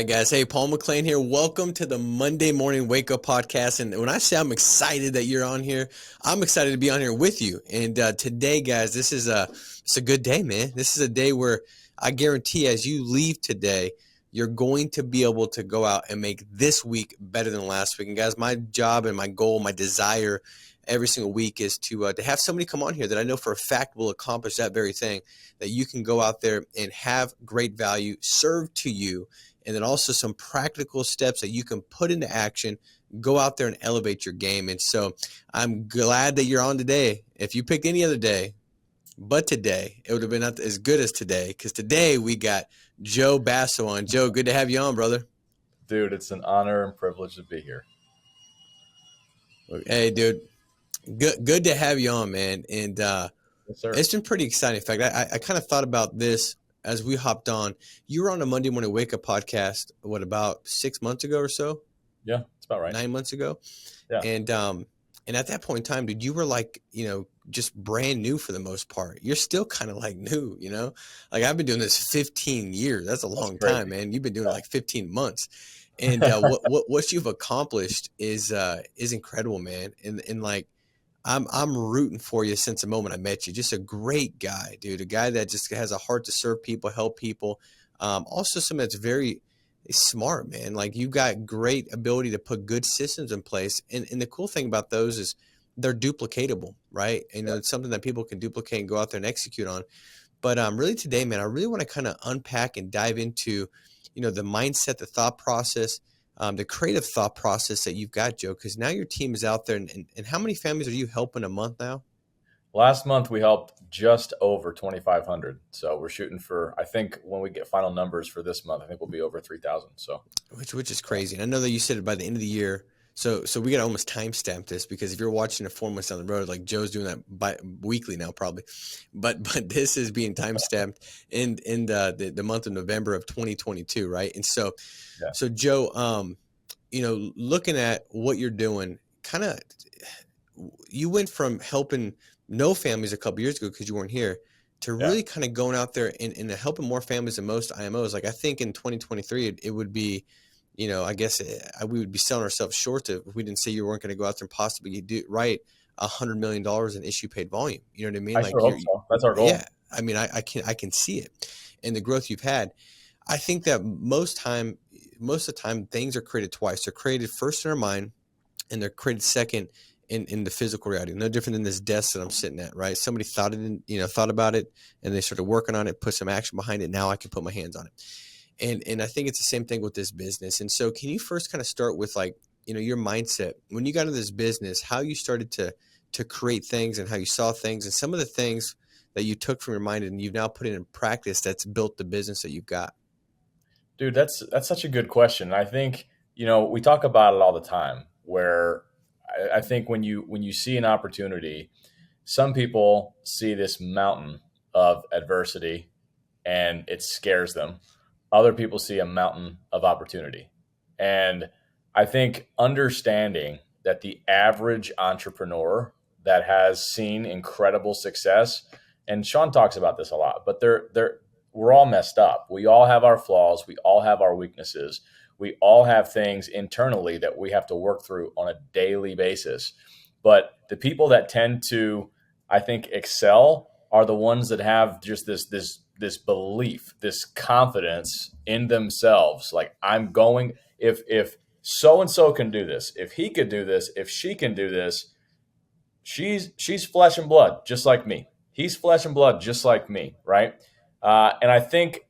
right, guys. Hey, Paul McLean here. Welcome to the Monday Morning Wake Up Podcast. And when I say I'm excited that you're on here, I'm excited to be on here with you. And today, guys, it's a good day, man. This is a day where I guarantee as you leave today, you're going to be able to go out and make this week better than last week. And guys, my job and my goal, my desire every single week is to have somebody come on here that I know for a fact will accomplish that very thing, that you can go out there and have great value served to you, and then also some practical steps that you can put into action, go out there and elevate your game. And so I'm glad that you're on today. If you picked any other day, but today, it would have been not as good as today, because today we got Joe Basso on. Joe, good to have you on, brother. Dude, it's an honor and privilege to be here. Hey, dude, good to have you on, man. And Yes, sir. it's been pretty exciting. In fact, I kind of thought about this as we hopped on. You were on a Monday Morning Wake Up podcast, what, about 6 months ago or so? Yeah, it's about right. 9 months ago. Yeah. And at that point in time, dude, you were like, just brand new for the most part. You're still kind of like new, like I've been doing this 15 years. That's a long time, man. You've been doing it like 15 months. And what you've accomplished is incredible, man. And like, I'm rooting for you since the moment I met you. Just a great guy, dude. A guy that just has a heart to serve people, help people. Also something that's very smart, man. Like, you've got great ability to put good systems in place. And the cool thing about those is they're duplicatable, right? It's something that people can duplicate and go out there and execute on. But really today, man, I really want to kind of unpack and dive into, the mindset, the thought process, the creative thought process that you've got, Joe, because now your team is out there. And how many families are you helping a month now? Last month, we helped just over 2,500. So we're shooting for, I think when we get final numbers for this month, I think we'll be over 3,000. So Which is crazy. And I know that you said by the end of the year. So we got to almost timestamp this, because if you're watching it 4 months down the road, like Joe's doing that weekly now probably, but this is being timestamped in the month of November of 2022, right? And so, Yeah. So Joe, looking at what you're doing, kind of, you went from helping no families a couple years ago because you weren't here, to really kind of going out there and helping more families than most IMOs. Like, I think in 2023, it would be, I guess we would be selling ourselves short if we didn't say you weren't going to go out there and possibly write $100 million in issue paid volume. You know what I mean? I Like, sure hope so. That's our goal. Yeah. I mean, I can see it, and the growth you've had. I think that most of the time things are created twice. They're created first in our mind, and they're created second in the physical reality. No different than this desk that I'm sitting at, right? Somebody thought about it, and they started working on it, put some action behind it. Now I can put my hands on it. And I think it's the same thing with this business. And so can you first kind of start with, like, your mindset when you got into this business, how you started to create things and how you saw things, and some of the things that you took from your mind and you've now put it in practice that's built the business that you've got? Dude, that's such a good question. I think, we talk about it all the time, where I think when you see an opportunity, some people see this mountain of adversity and it scares them. Other people see a mountain of opportunity. And I think understanding that the average entrepreneur that has seen incredible success, and Sean talks about this a lot, but we're all messed up. We all have our flaws. We all have our weaknesses. We all have things internally that we have to work through on a daily basis. But the people that tend to, I think, excel are the ones that have just this belief, this confidence in themselves. Like, if so-and-so can do this, if he could do this, if she can do this, she's flesh and blood, just like me. He's flesh and blood, just like me. Right. And I think,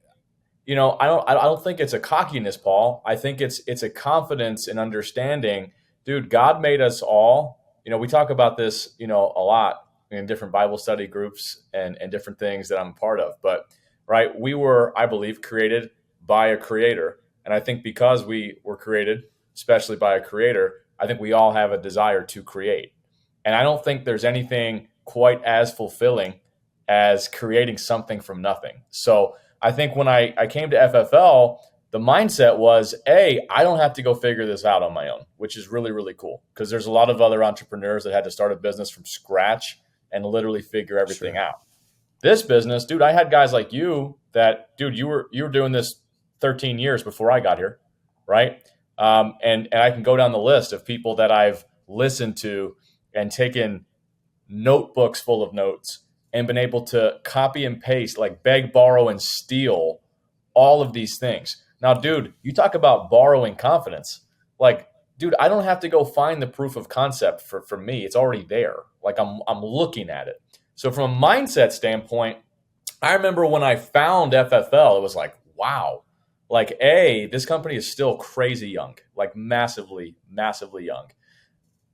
I don't think it's a cockiness, Paul. I think it's a confidence in understanding, dude, God made us all. We talk about this, a lot in different Bible study groups and different things that I'm a part of. But, right, we were, I believe, created by a creator. And I think because we were created, especially by a creator, I think we all have a desire to create. And I don't think there's anything quite as fulfilling as creating something from nothing. So I think when I came to FFL, the mindset was, I don't have to go figure this out on my own, which is really, really cool, because there's a lot of other entrepreneurs that had to start a business from scratch and literally figure everything out. This business, dude, I had guys like you that, dude, you were doing this 13 years before I got here, right? And I can go down the list of people that I've listened to and taken notebooks full of notes and been able to copy and paste, like beg, borrow, and steal all of these things. Now, dude, you talk about borrowing confidence. Like, dude, I don't have to go find the proof of concept for me. It's already there. Like I'm looking at it. So from a mindset standpoint, I remember when I found FFL, it was like, wow. Like, this company is still crazy young, like massively, massively young.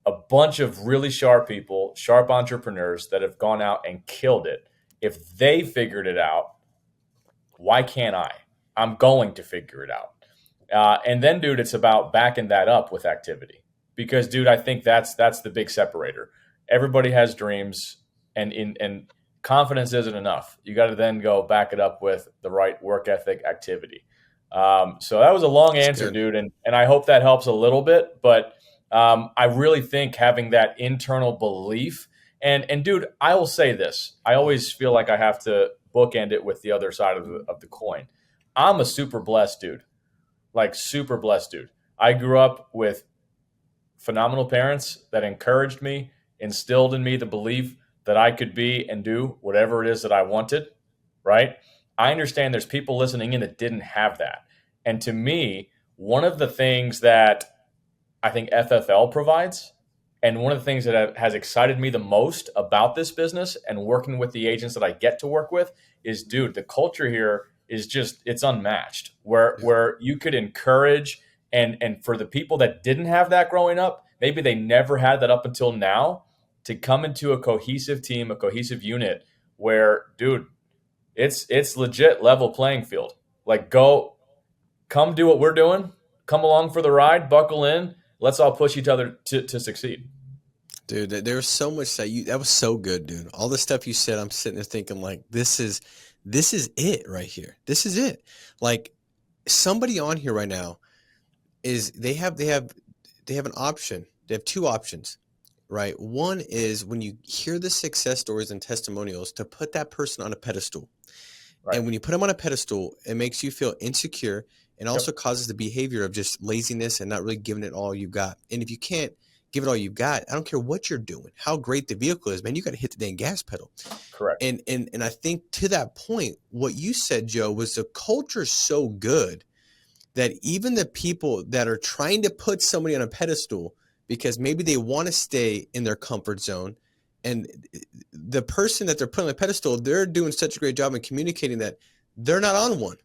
A bunch of really sharp people, sharp entrepreneurs that have gone out and killed it. If they figured it out, why can't I? I'm going to figure it out. And then, dude, it's about backing that up with activity. Because, dude, I think that's the big separator. Everybody has dreams, and confidence isn't enough. You got to then go back it up with the right work ethic, activity. So that was a long answer, dude, and I hope that helps a little bit. But I really think having that internal belief, and dude, I will say this: I always feel like I have to bookend it with the other side of the coin. I'm a super blessed dude, like super blessed dude. I grew up with phenomenal parents that encouraged me, instilled in me the belief that I could be and do whatever it is that I wanted, right? I understand there's people listening in that didn't have that. And to me, one of the things that I think FFL provides, and one of the things that has excited me the most about this business and working with the agents that I get to work with is, dude, the culture here is just, it's unmatched, where you could encourage, and for the people that didn't have that growing up, maybe they never had that up until now, to come into a cohesive team, a cohesive unit where, dude, it's legit level playing field. Like, come do what we're doing, come along for the ride, buckle in, let's all push each other to succeed. Dude, there was so much that was so good, dude. All the stuff you said, I'm sitting there thinking like, this is it right here. This is it. Like, somebody on here right now is they have an option. They have two options, right? One is when you hear the success stories and testimonials, to put that person on a pedestal. Right. And when you put them on a pedestal, it makes you feel insecure, and also causes the behavior of just laziness and not really giving it all you got. And if you can't give it all you've got, I don't care what you're doing, how great the vehicle is, man, you got to hit the dang gas pedal. Correct. And I think to that point, what you said, Joe, was the culture's so good that even the people that are trying to put somebody on a pedestal because maybe they want to stay in their comfort zone, and the person that they're putting on the pedestal, they're doing such a great job in communicating that they're not on one.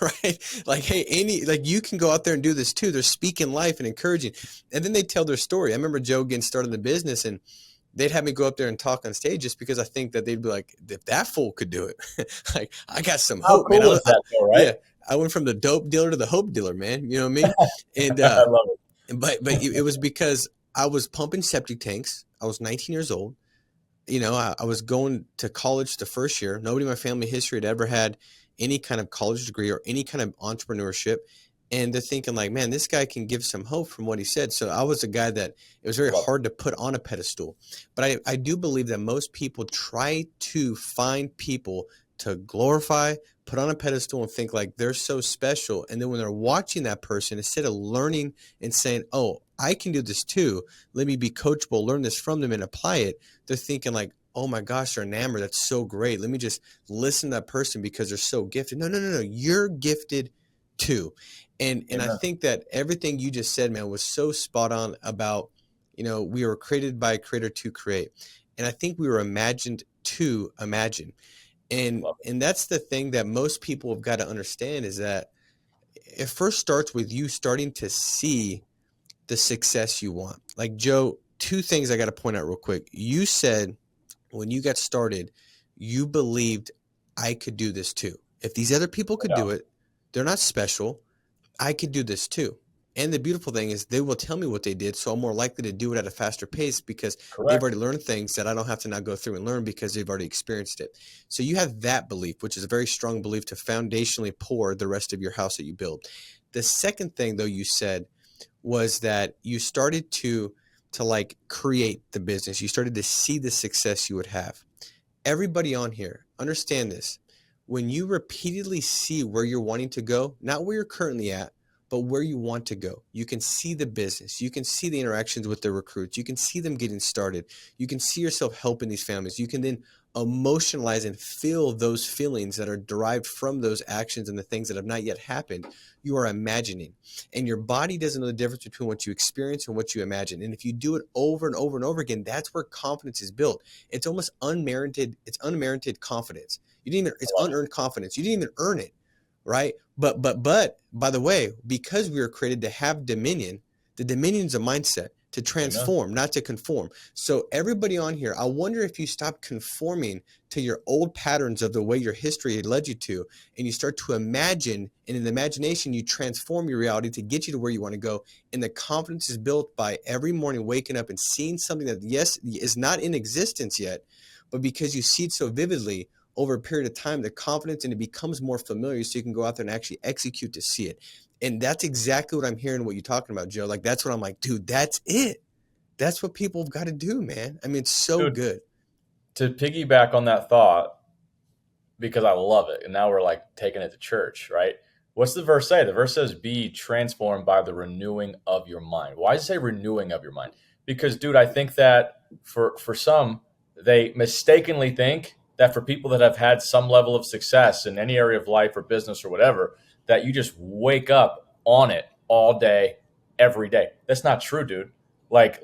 Right? Like, hey, like, you can go out there and do this too. They're speaking life and encouraging. And then they tell their story. I remember Joe getting started in the business, and they'd have me go up there and talk on stage just because I think that they'd be like, if that fool could do it, like, I got some hope, cool man. is that, though, right? Yeah. I went from the dope dealer to the hope dealer, man. You know what I mean? And I love it. But it was because I was pumping septic tanks. I was 19 years old. You know, I was going to college the first year. Nobody in my family history had ever had any kind of college degree or any kind of entrepreneurship. And they're thinking like, man, this guy can give some hope from what he said. So I was a guy that it was very hard to put on a pedestal. But I do believe that most people try to find people to glorify, put on a pedestal, and think like they're so special. And then when they're watching that person, instead of learning and saying, oh, I can do this too, let me be coachable, learn this from them and apply it, they're thinking like, oh my gosh, they're enamored. That's so great. Let me just listen to that person because they're so gifted. No. You're gifted too. And I think that everything you just said, man, was so spot on about, you know, we were created by a creator to create. And I think we were imagined to imagine. And that's the thing that most people have got to understand, is that it first starts with you starting to see the success you want. Like, Joe, two things I got to point out real quick. You said when you got started, you believed I could do this too. If these other people could do it, they're not special. I could do this too. And the beautiful thing is they will tell me what they did, so I'm more likely to do it at a faster pace because they've already learned things that I don't have to now go through and learn because they've already experienced it. So you have that belief, which is a very strong belief to foundationally pour the rest of your house that you build. The second thing, though, you said was that you started to like create the business. You started to see the success you would have. Everybody on here, understand this. when you repeatedly see where you're wanting to go, not where you're currently at, but where you want to go, you can see the business, you can see the interactions with the recruits, you can see them getting started, you can see yourself helping these families, you can then emotionalize and feel those feelings that are derived from those actions and the things that have not yet happened. You are imagining, and your body doesn't know the difference between what you experience and what you imagine. And if you do it over and over and over again, that's where confidence is built. It's almost unmerited. It's unmerited confidence. You didn't even, it's unearned confidence. You didn't even earn it, right? But by the way, because we were created to have dominion, the dominion is a mindset to transform, not to conform. So everybody on here, I wonder if you stop conforming to your old patterns of the way your history led you to, and you start to imagine, and in the imagination, you transform your reality to get you to where you want to go. And the confidence is built by every morning waking up and seeing something that, yes, is not in existence yet, but because you see it so vividly over a period of time, the confidence, and it becomes more familiar, so you can go out there and actually execute to see it. And that's exactly what I'm hearing, what you're talking about, Joe. Like, that's what I'm like, dude, that's it. That's what people have got to do, man. I mean, it's so good. To piggyback on that thought, because I love it, and now we're like taking it to church, right? What's the verse say? The verse says, be transformed by the renewing of your mind. Why does it say renewing of your mind? Because, dude, I think that for some, they mistakenly think that for people that have had some level of success in any area of life or business or whatever, that you just wake up on it all day, every day. That's not true, dude. Like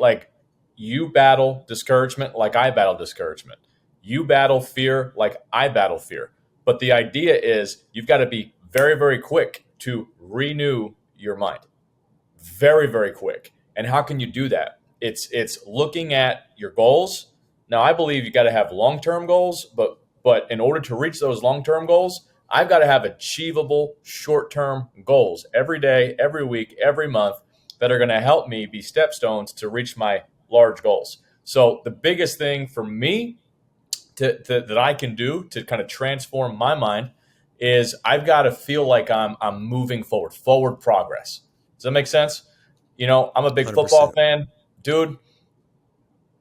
you battle discouragement like I battle discouragement. You battle fear like I battle fear. But the idea is you've got to be very, very quick to renew your mind. Very, very quick. And how can you do that? It's looking at your goals. Now, I believe you got to have long-term goals, but in order to reach those long-term goals, I've got to have achievable short-term goals every day, every week, every month that are going to help me be stepstones to reach my large goals. So the biggest thing for me that I can do to kind of transform my mind is I've got to feel like I'm moving forward progress. Does that make sense? You know, I'm a big 100%. Football fan, dude.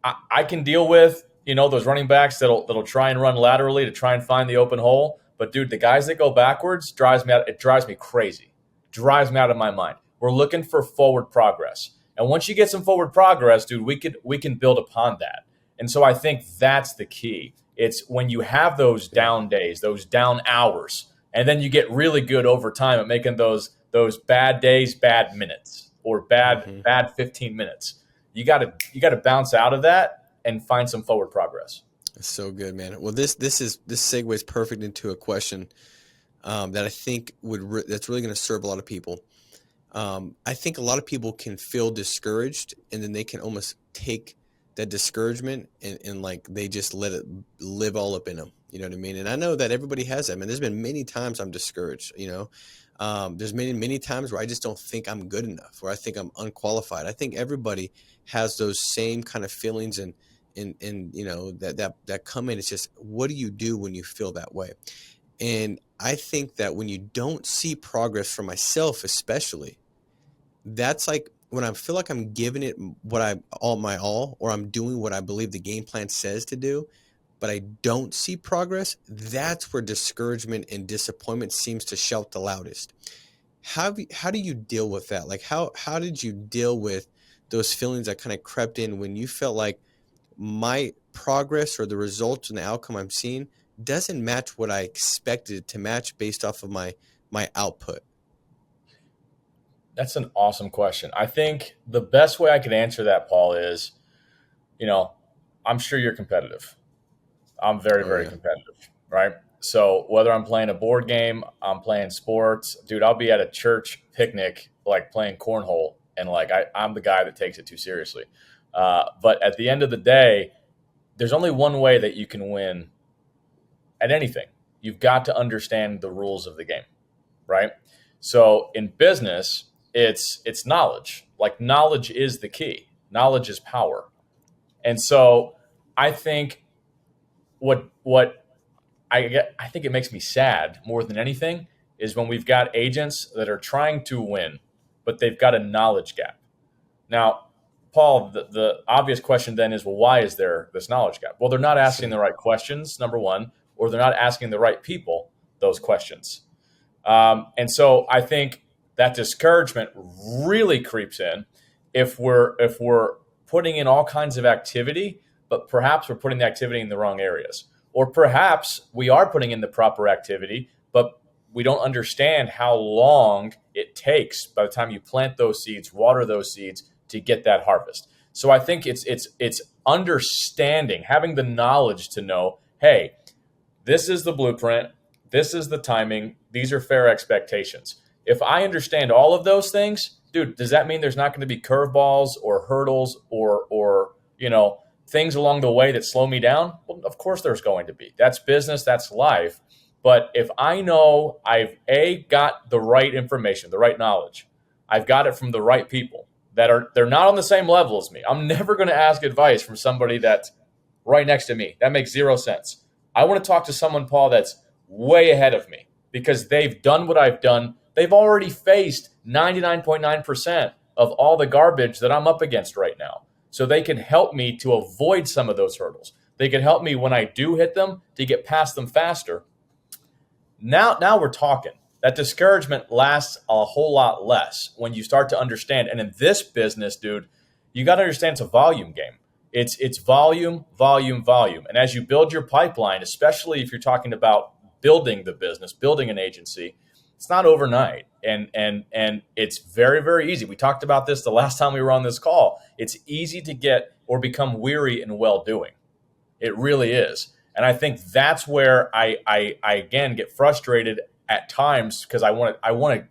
I can deal with, you know, those running backs that'll try and run laterally to try and find the open hole. But dude, the guys that go backwards drives me out. It drives me crazy. Drives me out of my mind. We're looking for forward progress. And once you get some forward progress, dude, we can build upon that. And so I think that's the key. It's when you have those down days, those down hours, and then you get really good over time at making those bad days, bad minutes, or bad 15 minutes. You got to bounce out of that and find some forward progress. That's so good, man. Well, this segues perfect into a question that I think that's really going to serve a lot of people. I think a lot of people can feel discouraged, and then they can almost take that discouragement and like they just let it live all up in them. You know what I mean? And I know that everybody has that. I mean, there's been many times I'm discouraged, you know. There's many times where I just don't think I'm good enough, where I think I'm unqualified. I think everybody has those same kind of feelings and you know, that come in. It's just, what do you do when you feel that way? And I think that when you don't see progress for myself, especially, that's like when I feel like I'm giving it my all, or I'm doing what I believe the game plan says to do, but I don't see progress. That's where discouragement and disappointment seems to shout the loudest. How do you deal with that? Like, how did you deal with those feelings that kind of crept in when you felt like my progress or the results and the outcome I'm seeing doesn't match what I expected it to match based off of my output? That's an awesome question. I think the best way I could answer that, Paul, is, you know, I'm sure you're competitive. I'm very, very competitive, right? So whether I'm playing a board game, I'm playing sports, dude, I'll be at a church picnic, like playing cornhole, and like I'm the guy that takes it too seriously. But at the end of the day, there's only one way that you can win at anything. You've got to understand the rules of the game, right? So in business, it's knowledge. Like, knowledge is the key. Knowledge is power. And so I think what I think it makes me sad more than anything is when we've got agents that are trying to win, but they've got a knowledge gap. Now, Paul, the obvious question then is, well, why is there this knowledge gap? Well, they're not asking the right questions, number one, or they're not asking the right people, those questions. And so I think that discouragement really creeps in if we're putting in all kinds of activity, but perhaps we're putting the activity in the wrong areas. Or perhaps we are putting in the proper activity, but we don't understand how long it takes by the time you plant those seeds, water those seeds to get that harvest. So I think it's understanding, having the knowledge to know, hey, this is the blueprint, this is the timing, these are fair expectations. If I understand all of those things, dude, does that mean there's not going to be curveballs or hurdles or things along the way that slow me down? Well, of course there's going to be. That's business, that's life. But if I know I've got the right information, the right knowledge, I've got it from the right people they're not on the same level as me. I'm never going to ask advice from somebody that's right next to me. That makes zero sense. I want to talk to someone, Paul, that's way ahead of me because they've done what I've done. They've already faced 99.9% of all the garbage that I'm up against right now. So they can help me to avoid some of those hurdles. They can help me when I do hit them to get past them faster. Now we're talking. That discouragement lasts a whole lot less when you start to understand. And in this business, dude, you got to understand it's a volume game. It's volume, volume, volume. And as you build your pipeline, especially if you're talking about building the business, building an agency, it's not overnight. And it's very, very easy. We talked about this the last time we were on this call. It's easy to get or become weary in well-doing. It really is. And I think that's where I again get frustrated at times because I want to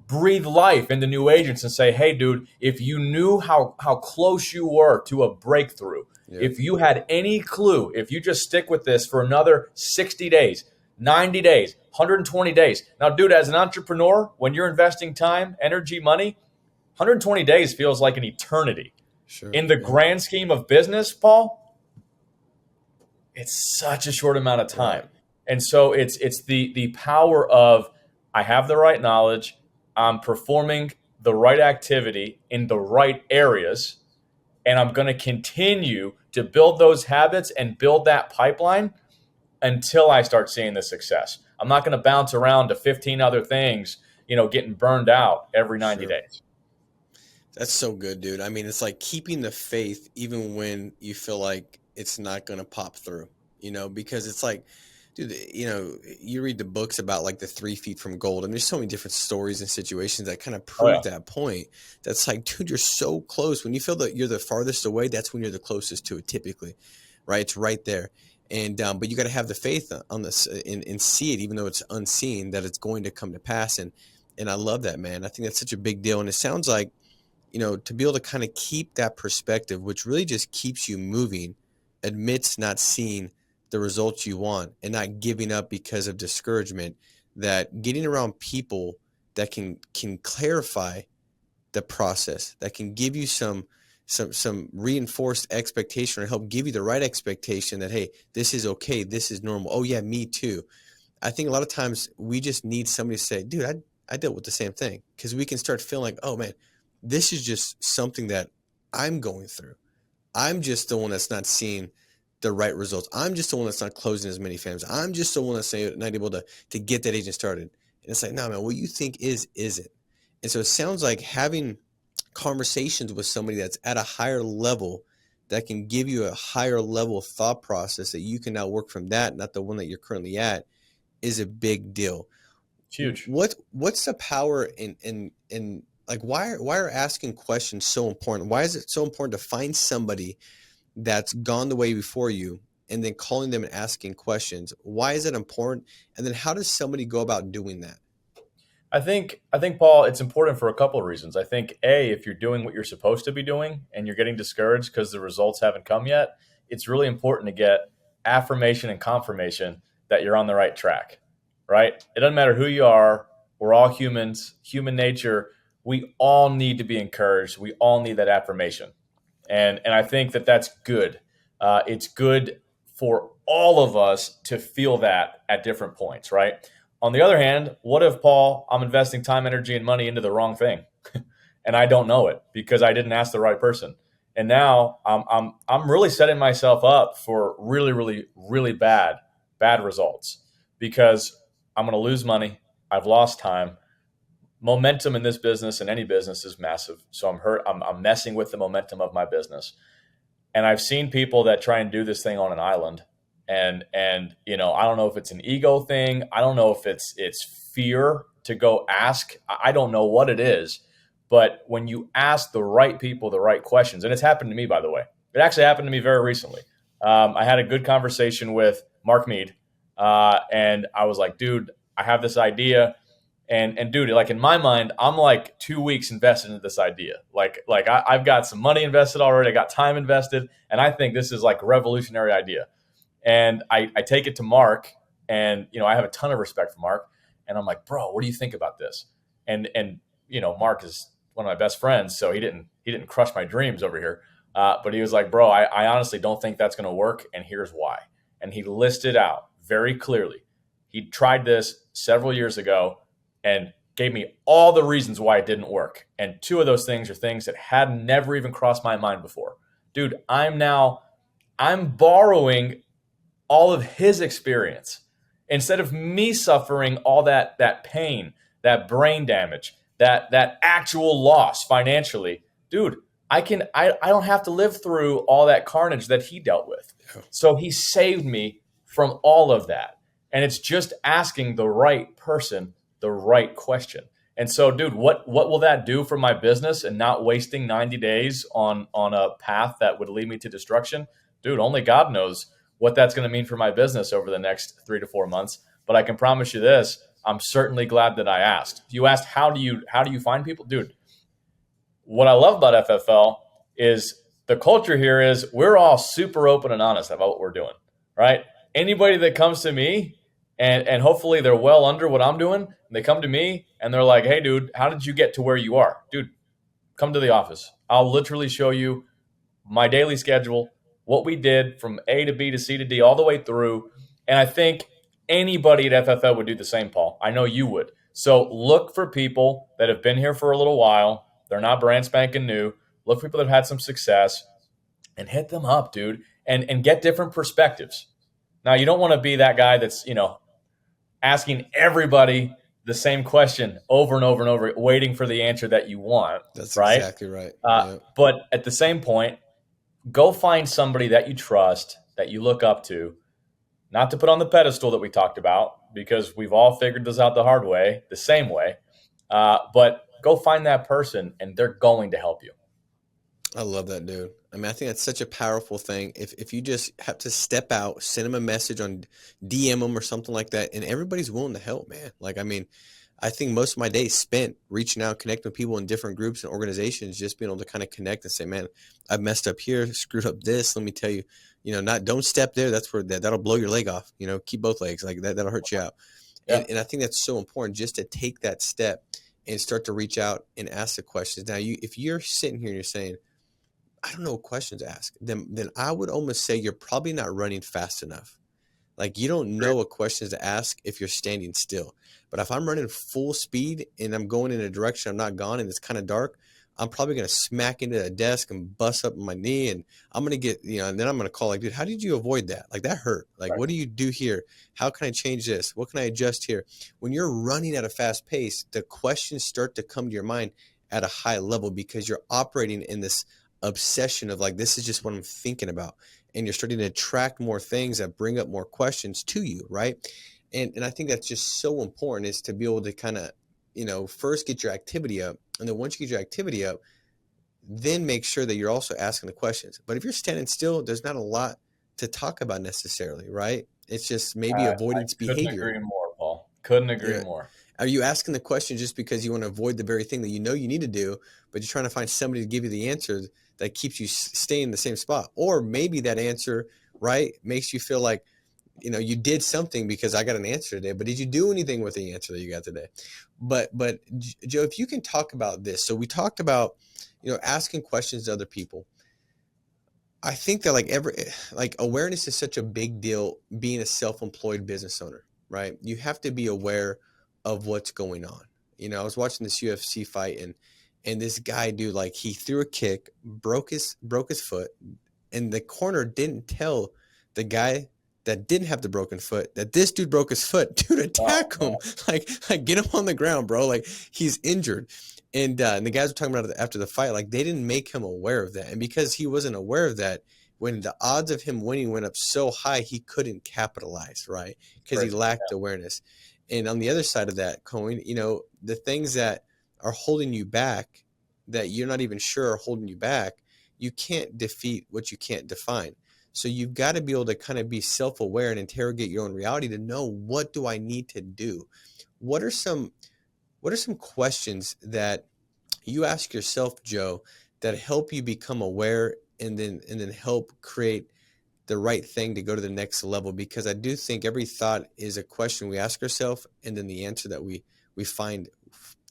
breathe life into new agents and say, hey, dude, if you knew how close you were to a breakthrough, if you had any clue, if you just stick with this for another 60 days, 90 days, 120 days. Now, dude, as an entrepreneur, when you're investing time, energy, money, 120 days feels like an eternity. Sure. In the grand scheme of business, Paul, it's such a short amount of time. Right. And so it's the power of I have the right knowledge, I'm performing the right activity in the right areas, and I'm going to continue to build those habits and build that pipeline until I start seeing the success. I'm not going to bounce around to 15 other things, getting burned out every 90 days. That's so good, dude. I mean, it's like keeping the faith even when you feel like it's not going to pop through, because it's like, dude, you read the books about like the 3 feet from gold, and there's so many different stories and situations that kind of prove that point. That's like, dude, you're so close. When you feel that you're the farthest away, that's when you're the closest to it typically, right? It's right there. And, but you got to have the faith on this and see it, even though it's unseen, that it's going to come to pass. And I love that, man. I think that's such a big deal. And it sounds like, to be able to kind of keep that perspective, which really just keeps you moving, amidst not seeing the results you want and not giving up because of discouragement, that getting around people that can clarify the process, that can give you some reinforced expectation or help give you the right expectation that, hey, this is okay, this is normal. Oh yeah, me too. I think a lot of times we just need somebody to say, dude, I dealt with the same thing, because we can start feeling like, oh man, this is just something that I'm going through. I'm just the one that's not seeing the right results. I'm just the one that's not closing as many families. I'm just the one that's not able to get that agent started. And it's like, no, man, what you think isn't. And so it sounds like having conversations with somebody that's at a higher level that can give you a higher level thought process that you can now work from that, not the one that you're currently at, is a big deal. It's huge. What's the power in like, why are asking questions so important? Why is it so important to find somebody that's gone the way before you and then calling them and asking questions? Why is it important? And then how does somebody go about doing that? I think, Paul, it's important for a couple of reasons. I think, A, if you're doing what you're supposed to be doing and you're getting discouraged because the results haven't come yet, it's really important to get affirmation and confirmation that you're on the right track, right? It doesn't matter who you are. We're all humans, human nature. We all need to be encouraged. We all need that affirmation. And I think that's good. It's good for all of us to feel that at different points, right? On the other hand, what if, Paul, I'm investing time, energy, and money into the wrong thing, and I don't know it because I didn't ask the right person, and now I'm really setting myself up for really, really, really bad results, because I'm going to lose money. I've lost time. Momentum in this business and any business is massive. So I'm hurt. I'm messing with the momentum of my business. And I've seen people that try and do this thing on an island. And I don't know if it's an ego thing. I don't know if it's fear to go ask. I don't know what it is. But when you ask the right people the right questions, and it's happened to me, by the way. It actually happened to me very recently. I had a good conversation with Mark Mead, and I was like, dude, I have this idea. And dude, like in my mind, I'm like 2 weeks invested into this idea. I've got some money invested already. I got time invested. And I think this is like a revolutionary idea. And I take it to Mark, and I have a ton of respect for Mark. And I'm like, bro, what do you think about this? And Mark is one of my best friends, so he didn't crush my dreams over here. But he was like, bro, I honestly don't think that's going to work, and here's why. And he listed out very clearly. He tried this several years ago and gave me all the reasons why it didn't work. And two of those things are things that had never even crossed my mind before. Dude, I'm borrowing all of his experience. Instead of me suffering all that pain, that brain damage, that actual loss financially, dude, I don't have to live through all that carnage that he dealt with. So he saved me from all of that. And it's just asking the right person the right question. And so, dude, what will that do for my business and not wasting 90 days on a path that would lead me to destruction? Dude, only God knows what that's going to mean for my business over the next 3 to 4 months. But I can promise you this, I'm certainly glad that I asked. You asked, how do you find people? Dude, what I love about FFL is the culture here is we're all super open and honest about what we're doing, right? Anybody that comes to me, and hopefully they're well under what I'm doing, they come to me and they're like, hey, dude, how did you get to where you are? Dude, come to the office. I'll literally show you my daily schedule, what we did from A to B to C to D all the way through. And I think anybody at FFL would do the same, Paul. I know you would. So look for people that have been here for a little while. They're not brand spanking new. Look for people that have had some success and hit them up, dude, and get different perspectives. Now, you don't want to be that guy that's, asking everybody the same question over and over and over, waiting for the answer that you want. That's right? Exactly right. Yeah. But at the same point, go find somebody that you trust, that you look up to, not to put on the pedestal that we talked about, because we've all figured this out the hard way, the same way. But go find that person, and they're going to help you. I love that, dude. I mean, I think that's such a powerful thing. If you just have to step out, send them a message on DM them or something like that, and everybody's willing to help, man. Like, I mean, I think most of my day is spent reaching out, connecting with people in different groups and organizations, just being able to kind of connect and say, man, I've messed up here, screwed up this. Let me tell you, don't step there. That's where that'll blow your leg off. Keep both legs. Like that'll hurt you out. Yeah. And I think that's so important, just to take that step and start to reach out and ask the questions. Now, if you're sitting here and you're saying, I don't know what questions to ask, then I would almost say you're probably not running fast enough. Like, you don't know what questions to ask if you're standing still. But if I'm running full speed and I'm going in a direction I'm not gone and it's kind of dark, I'm probably going to smack into a desk and bust up my knee, and I'm going to get, and then I'm going to call, like, dude, how did you avoid that? Like, that hurt. Like, right. What do you do here? How can I change this? What can I adjust here? When you're running at a fast pace, the questions start to come to your mind at a high level because you're operating in this obsession of like, this is just what I'm thinking about. And you're starting to attract more things that bring up more questions to you. Right. And I think that's just so important, is to be able to kind of, first get your activity up. And then once you get your activity up, then make sure that you're also asking the questions. But if you're standing still, there's not a lot to talk about necessarily. Right. It's just maybe avoidance behavior. Couldn't agree more, Paul. Couldn't agree more. Are you asking the question just because you want to avoid the very thing that you need to do, but you're trying to find somebody to give you the answer that keeps you staying in the same spot? Or maybe that answer, right, makes you feel like, you did something because I got an answer today, but did you do anything with the answer that you got today? But Joe, if you can talk about this. So we talked about, asking questions to other people. I think that awareness is such a big deal being a self-employed business owner, right? You have to be aware of what's going on. I was watching this UFC fight, and this guy, dude, like, he threw a kick, broke his foot, and the corner didn't tell the guy that didn't have the broken foot, that this dude broke his foot, dude, attack him. Like get him on the ground, bro. Like he's injured. And the guys were talking about it after the fight, like they didn't make him aware of that. And because he wasn't aware of that, when the odds of him winning went up so high, he couldn't capitalize, right? Because he lacked awareness. And on the other side of that coin, you know, the things that are holding you back that you're not even sure are holding you back, you can't defeat what you can't define. So you've got to be able to kind of be self-aware and interrogate your own reality to know, what do I need to do? What are some questions that you ask yourself, Joe, that help you become aware and then help create the right thing to go to the next level? Because I do think every thought is a question we ask ourselves, and then the answer that we find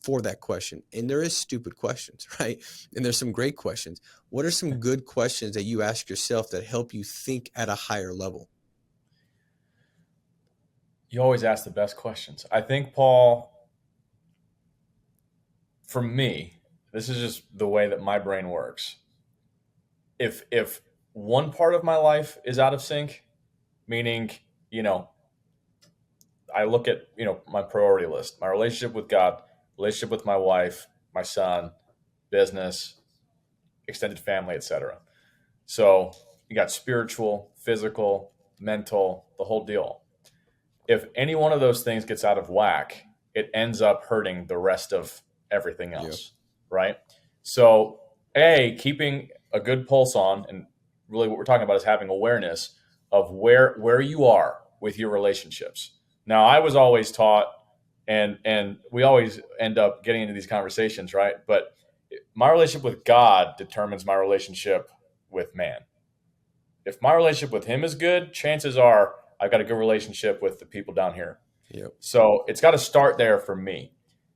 for that question. And there is stupid questions, right? And there's some great questions. What are some good questions that you ask yourself that help you think at a higher level? You always ask the best questions. I think, Paul, for me, this is just the way that my brain works. If one part of my life is out of sync, meaning, you know, I look at, you know, my priority list, my relationship with God, relationship with my wife, my son, business, extended family, etc. So you got spiritual, physical, mental, the whole deal. If any one of those things gets out of whack, it ends up hurting the rest of everything else, right? So, keeping a good pulse on, and really what we're talking about is having awareness of where you are with your relationships. Now, I was always taught, and we always end up getting into these conversations, right? But my relationship with God determines my relationship with man. If my relationship with him is good, chances are I've got a good relationship with the people down here. Yep. So it's got to start there for me.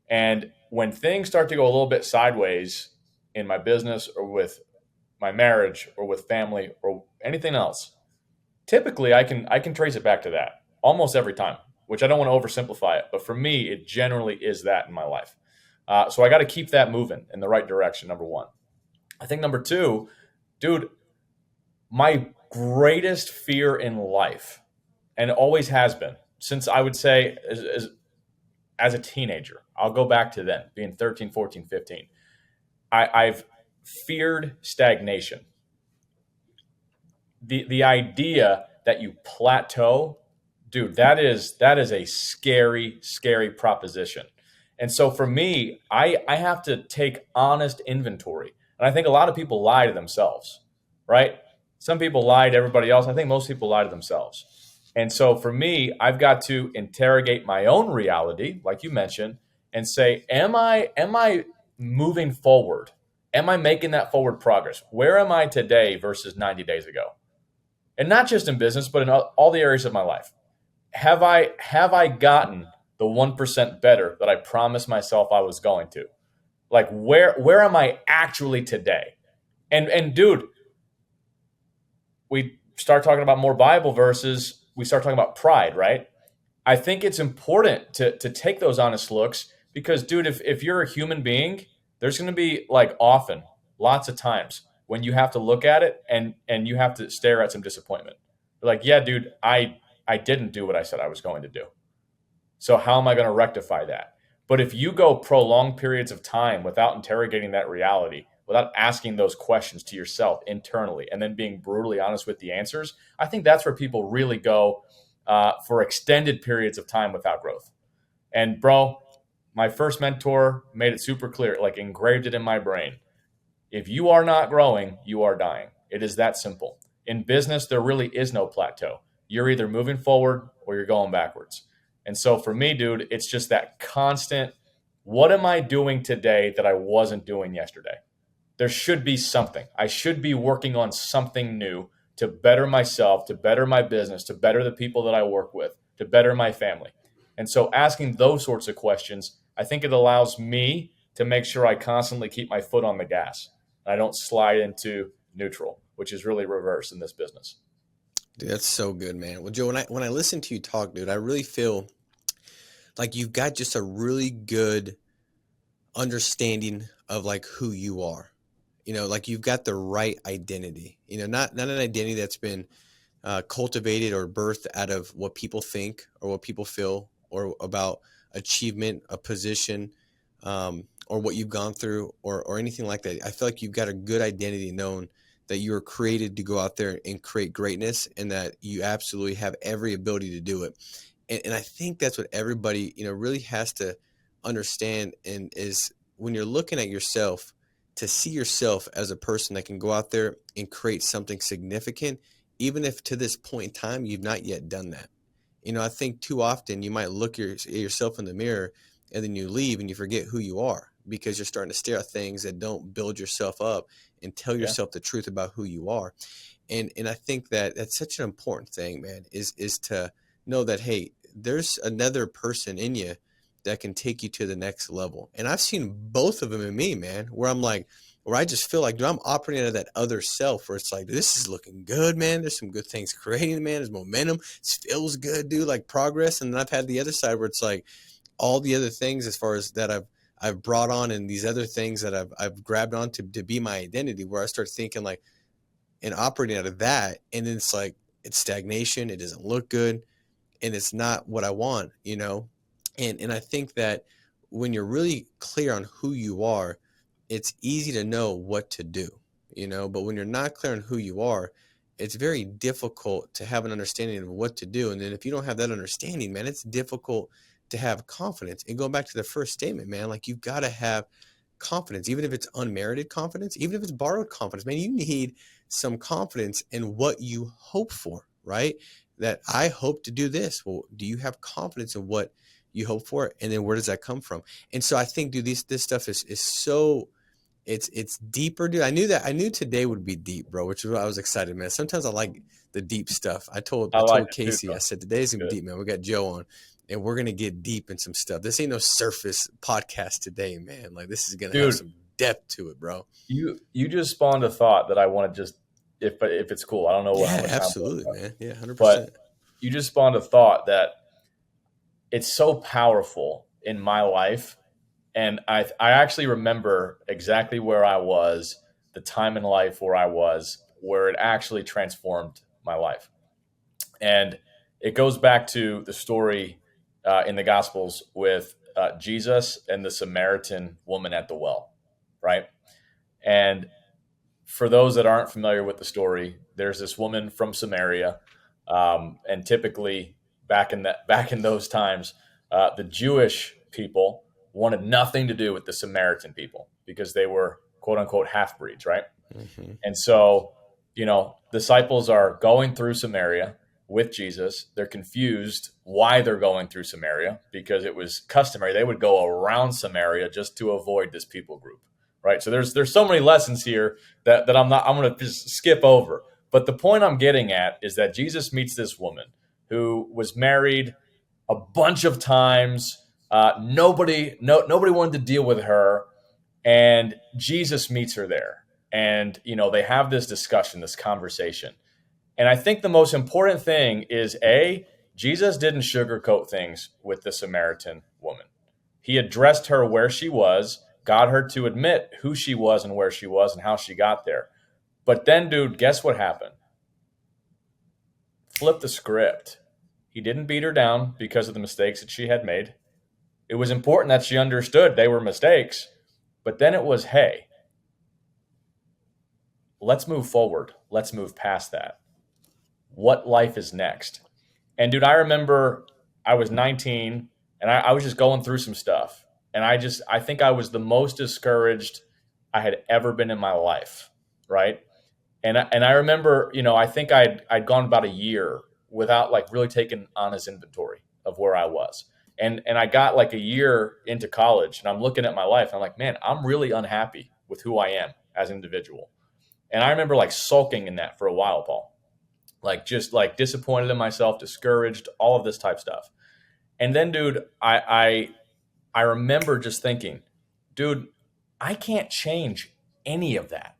And when things start to go a little bit sideways in my business or with my marriage or with family or anything else, typically I can trace it back to that almost every time, which I don't want to oversimplify it. But for me, it generally is that in my life. So I got to keep that moving in the right direction, number one. I think number two, dude, my greatest fear in life, and it always has been, since I would say as a teenager, I'll go back to then, being 13, 14, 15. I've feared stagnation. The idea that you plateau, dude, that is a scary, scary proposition. And so for me, I have to take honest inventory. And I think a lot of people lie to themselves, right? Some people lie to everybody else. I think most people lie to themselves. And so for me, I've got to interrogate my own reality, like you mentioned, and say, am I moving forward? Am I making that forward progress? Where am I today versus 90 days ago? And not just in business, but in all the areas of my life. Have I gotten the 1% better that I promised myself I was going to? Like where am I actually today? And dude, we start talking about more Bible verses, we start talking about pride, right? I think it's important to take those honest looks because, dude, if you're a human being, there's going to be like often, lots of times when you have to look at it and you have to stare at some disappointment. You're like, yeah, dude, I didn't do what I said I was going to do. So how am I going to rectify that? But if you go prolonged periods of time without interrogating that reality, without asking those questions to yourself internally, and then being brutally honest with the answers, I think that's where people really go for extended periods of time without growth. And bro, my first mentor made it super clear, like engraved it in my brain. If you are not growing, you are dying. It is that simple. In business, there really is no plateau. You're either moving forward or you're going backwards. And so for me, dude, it's just that constant, what am I doing today that I wasn't doing yesterday? There should be something. I should be working on something new to better myself, to better my business, to better the people that I work with, to better my family. And so asking those sorts of questions, I think it allows me to make sure I constantly keep my foot on the gas. And I don't slide into neutral, which is really reverse in this business. Dude, that's so good, man. Well, Joe, when I listen to you talk, dude, I really feel like you've got just a really good understanding of like who you are. You know, like you've got the right identity. You know, not an identity that's been cultivated or birthed out of what people think or what people feel or about achievement, a position, or what you've gone through or anything like that. I feel like you've got a good identity known that you were created to go out there and create greatness and that you absolutely have every ability to do it. And I think that's what everybody, really has to understand, and is when you're looking at yourself, to see yourself as a person that can go out there and create something significant, even if to this point in time you've not yet done that. I think too often you might look at yourself in the mirror and then you leave and you forget who you are because you're starting to stare at things that don't build yourself up and tell yourself the truth about who you are. And I think that that's such an important thing, man, is to know that, hey, there's another person in you that can take you to the next level. And I've seen both of them in me, man, where I just feel like, dude, I'm operating out of that other self where it's like, this is looking good, man. There's some good things creating, man. There's momentum. It feels good, dude, like progress. And then I've had the other side where it's like all the other things as far as that I've brought on and these other things that I've grabbed on to be my identity, where I start thinking like and operating out of that. And then it's like, it's stagnation. It doesn't look good. And it's not what I want, And I think that when you're really clear on who you are, it's easy to know what to do, but when you're not clear on who you are, it's very difficult to have an understanding of what to do. And then if you don't have that understanding, man, it's difficult to have confidence. And going back to the first statement, man, like you've got to have confidence, even if it's unmerited confidence, even if it's borrowed confidence, man, you need some confidence in what you hope for, right? That I hope to do this. Well, do you have confidence in what you hope for? And then where does that come from? And so I think, dude, this stuff is so, it's deeper, dude. I knew today would be deep, bro, which is why I was excited, man. Sometimes I like the deep stuff. I told Casey, I said, today's gonna be deep, man. We got Joe on and we're going to get deep in some stuff. This ain't no surface podcast today, man. Like this is going to have some depth to it, bro. You just spawned a thought that I want to just, if it's cool, I don't know what. Yeah, absolutely, man. Yeah, 100%. But you just spawned a thought that it's so powerful in my life. And I actually remember exactly where I was, the time in life where I was, where it actually transformed my life. And it goes back to the story in the Gospels with Jesus and the Samaritan woman at the well, right? And for those that aren't familiar with the story, there's this woman from Samaria, and typically back in those times, the Jewish people wanted nothing to do with the Samaritan people because they were quote unquote half breeds, right? Mm-hmm. And so, disciples are going through Samaria with Jesus. They're confused why they're going through Samaria because it was customary. They would go around Samaria just to avoid this people group, right? So there's so many lessons here that I'm going to just skip over. But the point I'm getting at is that Jesus meets this woman who was married a bunch of times. Nobody wanted to deal with her, and Jesus meets her there. And, they have this discussion, this conversation. And I think the most important thing is, Jesus didn't sugarcoat things with the Samaritan woman. He addressed her where she was, got her to admit who she was and where she was and how she got there. But then, dude, guess what happened? Flip the script. He didn't beat her down because of the mistakes that she had made. It was important that she understood they were mistakes. But then it was, hey, let's move forward. Let's move past that. What life is next? And dude, I remember I was 19 and I was just going through some stuff. And I think I was the most discouraged I had ever been in my life. Right. And I remember, I think I'd gone about a year without like really taking honest inventory of where I was. And I got like a year into college and I'm looking at my life and I'm like, man, I'm really unhappy with who I am as an individual. And I remember like sulking in that for a while, Paul. Like just like disappointed in myself, discouraged, all of this type stuff. And then, dude, I remember just thinking, dude, I can't change any of that.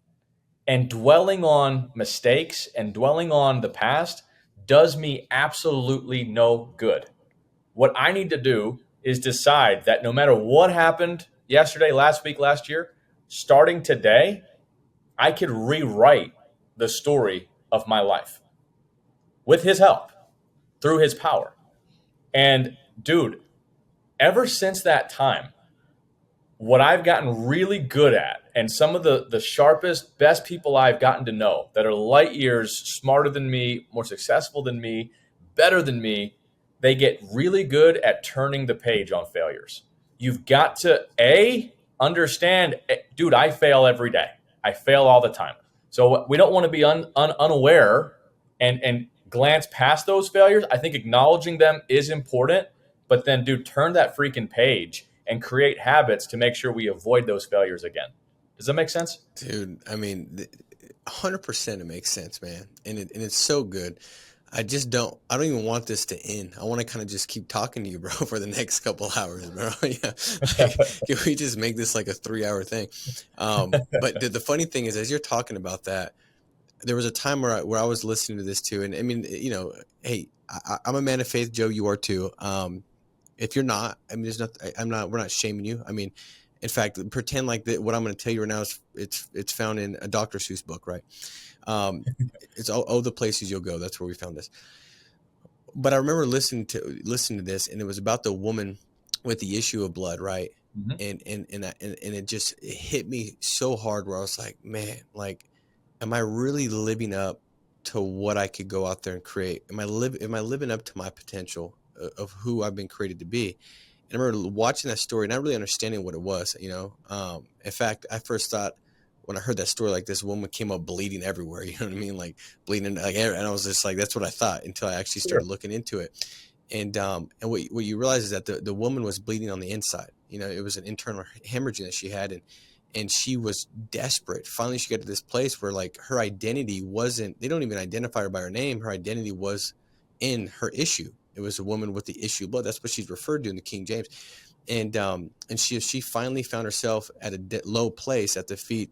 And dwelling on mistakes and dwelling on the past does me absolutely no good. What I need to do is decide that no matter what happened yesterday, last week, last year, starting today, I could rewrite the story of my life. with his help, through his power. And dude, ever since that time, what I've gotten really good at, and some of the sharpest, best people I've gotten to know that are light years smarter than me, more successful than me, better than me, they get really good at turning the page on failures. You've got to understand, dude, I fail every day. I fail all the time. So we don't want to be unaware and glance past those failures. I think acknowledging them is important, but then, dude, turn that freaking page and create habits to make sure we avoid those failures again. Does that make sense? Dude, I mean, 100% it makes sense, man. And it's so good. I don't even want this to end. I want to kind of just keep talking to you, bro, for the next couple hours, bro. Yeah. Like, can we just make this like a 3-hour thing? But the funny thing is, as you're talking about that, there was a time where I was listening to this too. And I mean, hey, I'm a man of faith, Joe, you are too. If you're not, I mean, we're not shaming you. I mean, in fact, pretend like what I'm going to tell you right now is it's found in a Dr. Seuss book, right? It's all the places you'll go. That's where we found this. But I remember listening to this, and it was about the woman with the issue of blood, right? Mm-hmm. And it hit me so hard where I was like, man, like, am I really living up to what I could go out there and create? Am I living up to my potential of who I've been created to be? And I remember watching that story, not really understanding what it was, in fact, I first thought when I heard that story, like this woman came up bleeding everywhere, you know what I mean? Like bleeding, like, and I was just like, that's what I thought until I actually started looking into it. And what you realize is that the woman was bleeding on the inside. It was an internal hemorrhaging that she had. And she was desperate. Finally, she got to this place where like her identity wasn't, they don't even identify her by her name. Her identity was in her issue. It was a woman with the issue of blood. That's what she's referred to in the King James. And she finally found herself at a low place at the feet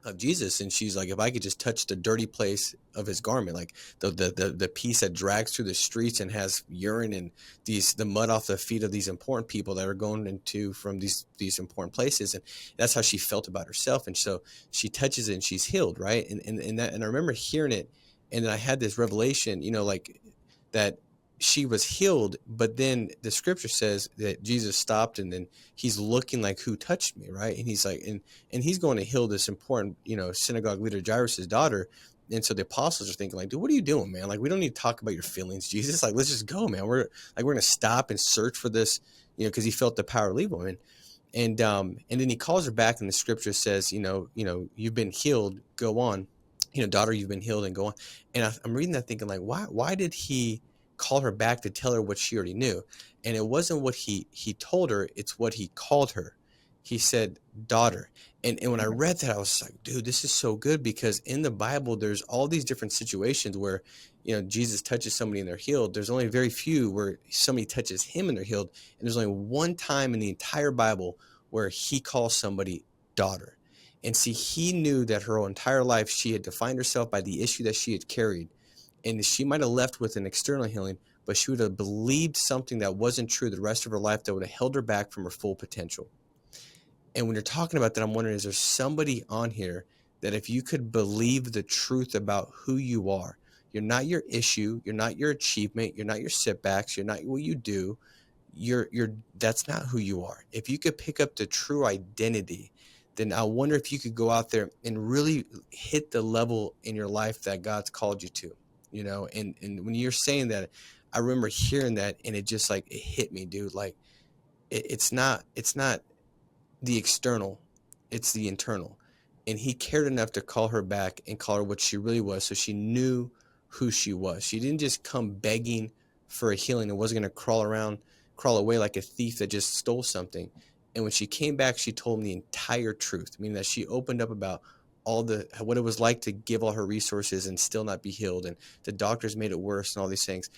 of Jesus. And she's like, if I could just touch the dirty place of his garment, like the piece that drags through the streets and has urine and the mud off the feet of these important people that are going into from these important places. And that's how she felt about herself. And so she touches it and she's healed. Right. And I remember hearing it. And then I had this revelation, like that she was healed, but then the scripture says that Jesus stopped and then he's looking like, who touched me, right? And he's like, and he's going to heal this important, synagogue leader Jairus's daughter. And so the apostles are thinking like, dude, what are you doing, man? Like, we don't need to talk about your feelings, Jesus. Like, let's just go, man. We're going to stop and search for this, because he felt the power leave him. And then he calls her back and the scripture says, you've been healed, go on, daughter, you've been healed and go on. And I'm reading that thinking like, why did he call her back to tell her what she already knew? And it wasn't what he told her, it's what he called her. He said, daughter. And when I read that, I was like, dude, this is so good, because in the Bible, there's all these different situations where, Jesus touches somebody and they're healed. There's only very few where somebody touches him and they're healed. And there's only one time in the entire Bible where he calls somebody daughter. And see, he knew that her entire life, she had defined herself by the issue that she had carried. And she might have left with an external healing, but she would have believed something that wasn't true the rest of her life that would have held her back from her full potential. And when you're talking about that, I'm wondering, is there somebody on here that if you could believe the truth about who you are, you're not your issue, you're not your achievement, you're not your setbacks, you're not what you do, that's not who you are. If you could pick up the true identity, then I wonder if you could go out there and really hit the level in your life that God's called you to. And when you're saying that, I remember hearing that and it just like, it hit me, dude. Like it's not the external, it's the internal. And he cared enough to call her back and call her what she really was. So she knew who she was. She didn't just come begging for a healing and wasn't going to crawl away like a thief that just stole something. And when she came back, she told him the entire truth, meaning that she opened up about what it was like to give all her resources and still not be healed. And the doctors made it worse and all these things.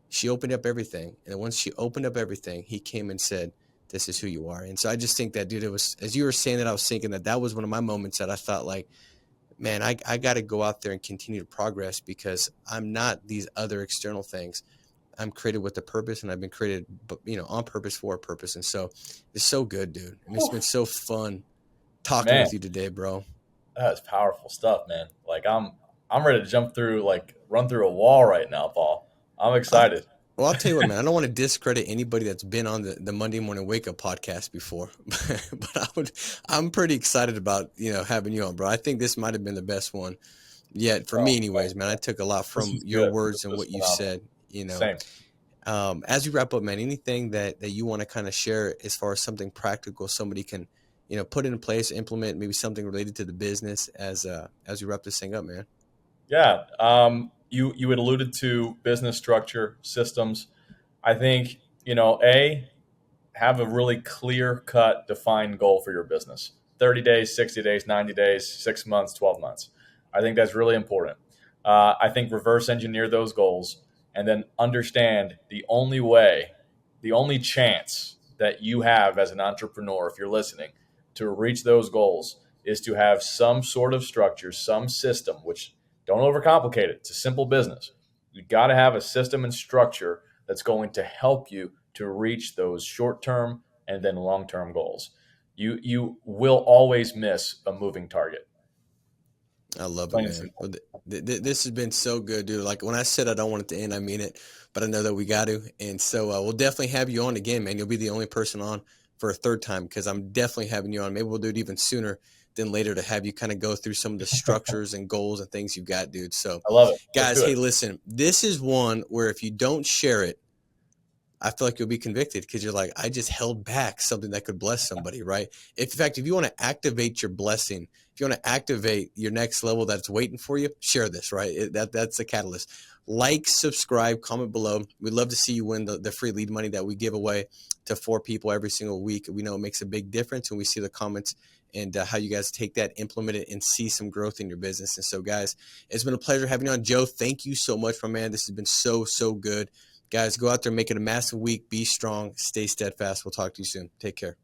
She opened up everything. And once she opened up everything, he came and said, this is who you are. And so I just think that, dude, it was, as you were saying that, I was thinking that was one of my moments that I thought like, man, I got to go out there and continue to progress, because I'm not these other external things. I'm created with a purpose, and I've been created, on purpose for a purpose. And so it's so good, dude. And it's been so fun talking with you today, bro. That's powerful stuff, man. Like I'm ready to run through a wall right now, Paul. I'm excited. Well, I'll tell you what, man. I don't want to discredit anybody that's been on the Monday Morning Wake Up podcast before, but I'm pretty excited about having you on, bro. I think this might have been the best one yet for me, anyways, man. I took a lot This from is your good. words This and was what you phenomenal. said. Same. As we wrap up, man, anything that you want to kind of share as far as something practical somebody can put in place, implement, maybe something related to the business as we wrap this thing up, man. Yeah. You had alluded to business structure, systems. I think, have a really clear-cut, defined goal for your business. 30 days, 60 days, 90 days, 6 months, 12 months. I think that's really important. I think reverse engineer those goals and then understand the only chance that you have as an entrepreneur, if you're listening, to reach those goals is to have some sort of structure, some system, which don't overcomplicate it. It's a simple business. You got to have a system and structure that's going to help you to reach those short-term and then long-term goals. You will always miss a moving target. I love it, Plain and man. simple. This has been so good, dude. Like when I said I don't want it to end, I mean it, but I know that we got to. And so we'll definitely have you on again, man. You'll be the only person on for a third time because I'm definitely having you on. Maybe we'll do it even sooner than later to have you kind of go through some of the structures and goals and things you've got, dude. So, I love it. Let's guys, do hey, it. listen, this is one where if you don't share it, I feel like you'll be convicted because you're like, I just held back something that could bless somebody, right? In fact, if you want to activate your blessing, if you want to activate your next level that's waiting for you, share this, right? That's the catalyst. Like, subscribe, comment below. We'd love to see you win the free lead money that we give away to 4 people every single week. We know it makes a big difference when we see the comments and how you guys take that, implement it, and see some growth in your business. And so, guys, it's been a pleasure having you on. Joe, thank you so much, my man. This has been so, so good. Guys, go out there, make it a massive week. Be strong. Stay steadfast. We'll talk to you soon. Take care.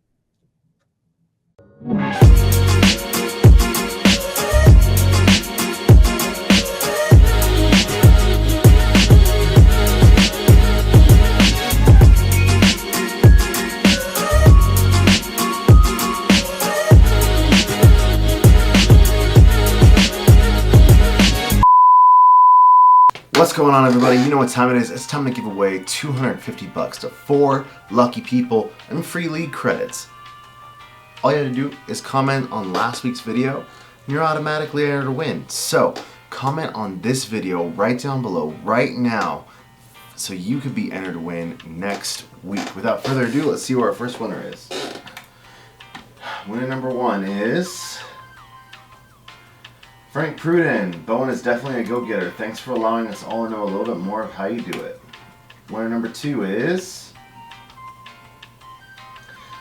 What's going on, everybody? You know what time it is. It's time to give away $250 to 4 lucky people and free lead credits. All you have to do is comment on last week's video and you're automatically entered to win. So comment on this video right down below right now so you could be entered to win next week. Without further ado, let's see who our first winner is. Winner number 1 is Frank Pruden. Bowen is definitely a go-getter. Thanks for allowing us all to know a little bit more of how you do it. Winner number 2 is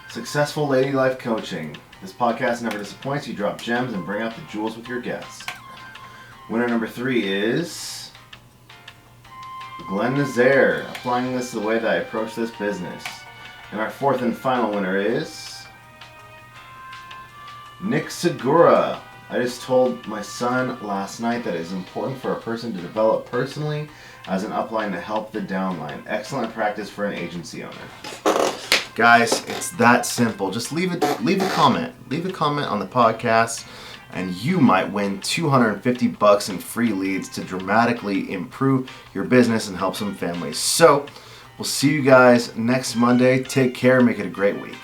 Successful Lady Life Coaching. This podcast never disappoints. You drop gems and bring out the jewels with your guests. Winner number 3 is Glenn Nazaire. Applying this to the way that I approach this business. And our 4th and final winner is Nick Segura. I just told my son last night that it is important for a person to develop personally as an upline to help the downline. Excellent practice for an agency owner. Guys, it's that simple. Just leave a comment. Leave a comment on the podcast and you might win $250 in free leads to dramatically improve your business and help some families. So, we'll see you guys next Monday. Take care. Make it a great week.